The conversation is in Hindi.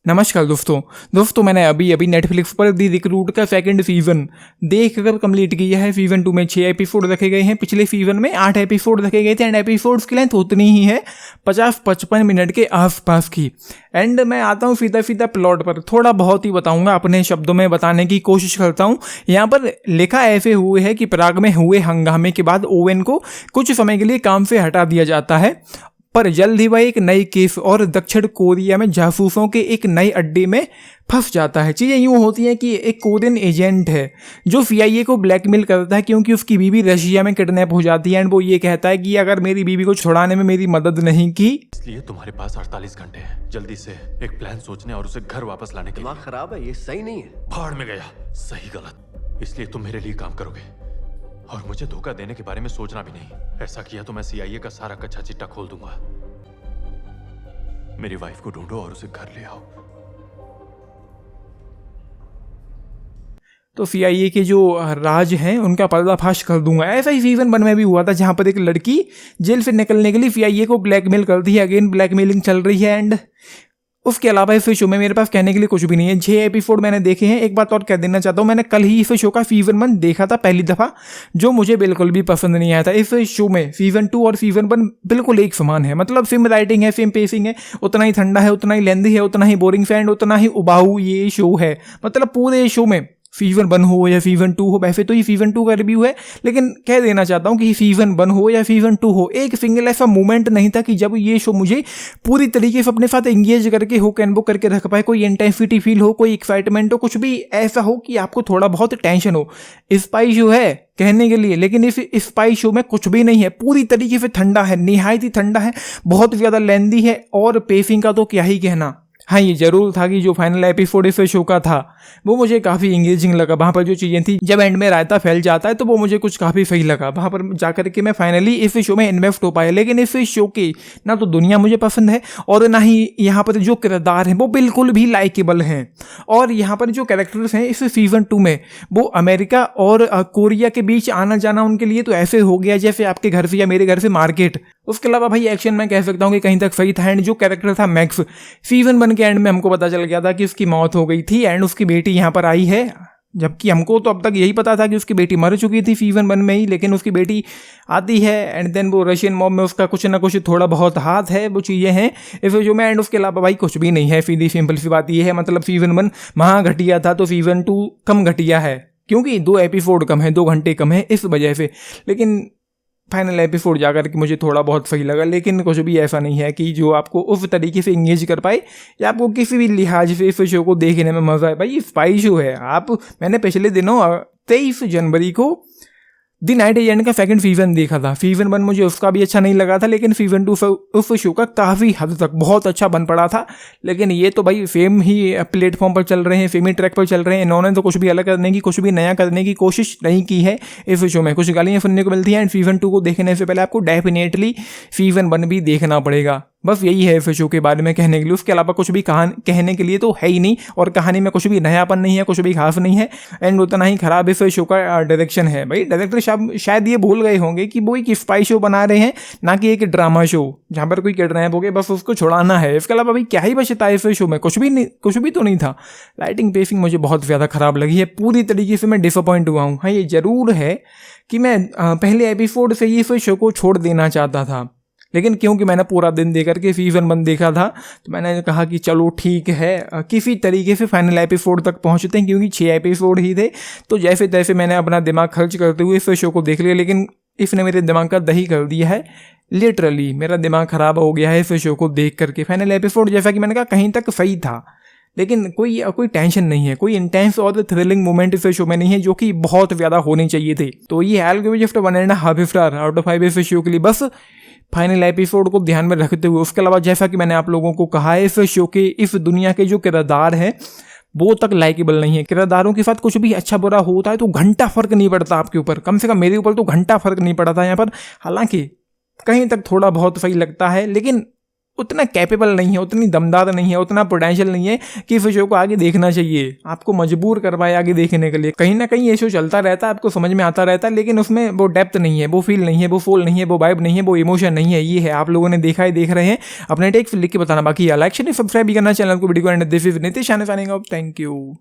नमस्कार दोस्तों मैंने अभी नेटफ्लिक्स पर दी रिक्रूट का सेकंड सीजन देख कर कंप्लीट किया है। सीजन 2 में 6 एपिसोड रखे गए हैं, पिछले सीजन में 8 एपिसोड रखे गए थे एंड एपिसोड्स की लेंथ उतनी ही है 50-55 मिनट के आसपास की। एंड मैं आता हूँ सीधा प्लॉट पर, थोड़ा बहुत ही बताऊंगा, अपने शब्दों में बताने की कोशिश करता हूँ। यहाँ पर लिखा ऐसे हुए है कि प्राग में हुए हंगामे के बाद ओवेन को कुछ समय के लिए काम से हटा दिया जाता है, पर जल्द ही वह एक नई केस और दक्षिण कोरिया में जासूसों के एक नए अड्डे में फंस जाता है। चीज़ें यूँ होती हैं कि एक कोरियन एजेंट है जो CIA को ब्लैकमेल करता है क्योंकि उसकी बीवी रशिया में किडनैप हो जाती है एंड वो ये कहता है कि अगर मेरी बीवी को छुड़ाने में मेरी मदद नहीं की, इसलिए तुम्हारे पास 48 घंटे हैं जल्दी से एक प्लान सोचने और उसे घर वापस लाने के लिए। दिमाग खराब है, ये सही नहीं है। भाड़ में गया, सही गलत, इसलिए तुम मेरे लिए काम करोगे और मुझे धोखा देने के बारे में सोचना भी नहीं। ऐसा किया तो मैं CIA का सारा कच्चा चिट्टा खोल दूंगा। मेरी वाइफ को ढूंढो और उसे घर ले आओ। तो CIA के जो राज हैं उनका पर्दाफाश कर दूंगा। ऐसा ही सीजन 1 में भी हुआ था जहां पर एक लड़की जेल से निकलने के लिए CIA को ब्लैकमेल करती है। अगेन ब्लैकमेलिंग चल रही है एंड उसके अलावा इस शो में मेरे पास कहने के लिए कुछ भी नहीं है। 6 एपिसोड मैंने देखे हैं। एक बात और कह देना चाहता हूँ, मैंने कल ही इस शो का सीजन 1 देखा था पहली दफ़ा, जो मुझे बिल्कुल भी पसंद नहीं आया था। इस शो में सीजन 2 और सीजन 1 बिल्कुल एक समान है, मतलब सेम राइटिंग है, सेम पेसिंग है, उतना ही ठंडा है, उतना ही लेंदी है, उतना ही बोरिंग एंड उतना ही उबाऊ ये शो है। मतलब पूरे शो में सीजन 1 हो या सीजन 2 हो, वैसे तो ये सीजन 2 का रिव्यू है, लेकिन कह देना चाहता हूँ कि सीजन 1 हो या सीजन 2 हो, एक सिंगल ऐसा मोमेंट नहीं था कि जब ये शो मुझे पूरी तरीके से अपने साथ एंगेज करके हुक एंड बुक करके रख पाए। कोई इंटेंसिटी फील हो, कोई एक्साइटमेंट हो, कुछ भी ऐसा हो कि आपको थोड़ा बहुत टेंशन हो। स्पाई शो है कहने के लिए, लेकिन इस स्पाई शो में कुछ भी नहीं है। पूरी तरीके से ठंडा है, निहायत ही ठंडा है, बहुत ज़्यादा लेंदी है और पेसिंग का तो क्या ही कहना। हाँ, ये जरूर था कि जो फाइनल एपिसोड इस शो का था वो मुझे काफ़ी इंगेजिंग लगा। वहाँ पर जो चीज़ें थी, जब एंड में रायता फैल जाता है तो वो मुझे कुछ काफ़ी सही लगा। वहाँ पर जाकर के मैं फाइनली इस शो में इन्वेस्ट हो पाया। लेकिन इस शो की ना तो दुनिया मुझे पसंद है और ना ही यहाँ पर जो किरदार हैं वो बिल्कुल भी लाइकेबल हैं। और यहाँ पर जो कैरेक्टर्स हैं इस सीजन 2 में वो अमेरिका और कोरिया के बीच आना जाना उनके लिए तो ऐसे हो गया जैसे आपके घर से या मेरे घर से मार्केट। उसके अलावा भाई एक्शन में कह सकता हूँ कि कहीं तक सही था। एंड जो कैरेक्टर था मैक्स, सीजन 1 के एंड में हमको पता चल गया था कि उसकी मौत हो गई थी एंड उसकी बेटी यहाँ पर आई है, जबकि हमको तो अब तक यही पता था कि उसकी बेटी मर चुकी थी सीजन 1 में ही। लेकिन उसकी बेटी आती है एंड देन वो रशियन मॉब में उसका कुछ ना कुछ थोड़ा बहुत हाथ है, वो चीज़ें हैं इस जो में। एंड उसके अलावा भाई कुछ भी नहीं है। सीधी सिंपल सी बात ये है, मतलब सीजन 1 महा घटिया था तो सीजन 2 कम घटिया है, क्योंकि 2 एपिसोड कम है, 2 घंटे कम है इस वजह से। लेकिन फाइनल एपिसोड जाकर के मुझे थोड़ा बहुत सही लगा, लेकिन कुछ भी ऐसा नहीं है कि जो आपको उस तरीके से इंगेज कर पाए या आपको किसी भी लिहाज से इस शो को देखने में मजा आए। भाई ये स्पाई शो है। मैंने पिछले दिनों 23 जनवरी को द नाइट एजेंट का सेकंड सीजन देखा था। सीजन 1 मुझे उसका भी अच्छा नहीं लगा था, लेकिन सीजन 2 उस शो का काफ़ी हद तक बहुत अच्छा बन पड़ा था। लेकिन ये तो भाई सेम ही प्लेटफॉर्म पर चल रहे हैं, सेम ही ट्रैक पर चल रहे हैं। इन्होंने तो कुछ भी अलग करने की, कुछ भी नया करने की कोशिश नहीं की है इस शो में। कुछ गालियाँ सुनने को मिलती हैं एंड सीजन 2 को देखने से पहले आपको डेफिनेटली सीजन 1 भी देखना पड़ेगा। बस यही है इस शो के बारे में कहने के लिए। उसके अलावा कुछ भी कहने के लिए तो है ही नहीं, और कहानी में कुछ भी नयापन नहीं है, कुछ भी खास नहीं है। एंड उतना ही खराब इस शो का डायरेक्शन है। भाई डायरेक्टर शायद ये भूल गए होंगे कि वो एक स्पाई शो बना रहे हैं, ना कि एक ड्रामा शो जहाँ पर कोई किडनैप हो गया बस उसको छुड़ाना है। इसके अलावा भाई क्या ही बचता है इस शो में, कुछ भी तो नहीं था। लाइटिंग पेसिंग मुझे बहुत ज़्यादा खराब लगी है, पूरी तरीके से मैं डिसअपॉइंट हुआ हूँ। हाँ, ये ज़रूर है कि मैं पहले एपिसोड से ही इस शो को छोड़ देना चाहता था, लेकिन क्योंकि मैंने पूरा दिन देख करके सीजन 1 देखा था तो मैंने कहा कि चलो ठीक है, किसी तरीके से फाइनल एपिसोड तक पहुंचते हैं, क्योंकि 6 एपिसोड ही थे। तो जैसे तैसे मैंने अपना दिमाग खर्च करते हुए इस शो को देख लिया, लेकिन इसने मेरे दिमाग का दही कर दिया है। लिटरली मेरा दिमाग ख़राब हो गया है इस शो को देख करके। फाइनल एपिसोड जैसा कि मैंने कहा कहीं तक सही था, लेकिन कोई टेंशन नहीं है, कोई इंटेंस और थ्रिलिंग मोमेंट इस शो में नहीं है, जो कि बहुत ज़्यादा होने चाहिए थे। तो ये algorithm gift 1.5 star out of 5 इस शो के लिए, बस फाइनल एपिसोड को ध्यान में रखते हुए। उसके अलावा जैसा कि मैंने आप लोगों को कहा है, इस शो के इस दुनिया के जो किरदार हैं वो तक लाइकेबल नहीं है। किरदारों के साथ कुछ भी अच्छा बुरा होता है तो घंटा फर्क नहीं पड़ता आपके ऊपर, कम से कम मेरे ऊपर तो घंटा फर्क नहीं पड़ा था यहाँ पर। हालांकि कहीं तक थोड़ा बहुत सही लगता है, लेकिन उतना कैपेबल नहीं है, उतनी दमदार नहीं है, उतना पोटेंशियल नहीं है कि इस शो को आगे देखना चाहिए। आपको मजबूर करवाए आगे देखने के लिए। कहीं ना कहीं ये शो चलता रहता है, आपको समझ में आता रहता है, लेकिन उसमें वो डेप्थ नहीं है, वो फील नहीं है, वो फूल नहीं है, वो वाइब नहीं है, वो इमोशन नहीं है। ये है, आप लोगों ने देखा है, देख रहे हैं, अपने टेक लिख के बताना। बाकी लाइक शेयर सब्सक्राइब भी करना चैनल को, वीडियो को। And this is Nitish signing off. Thank you.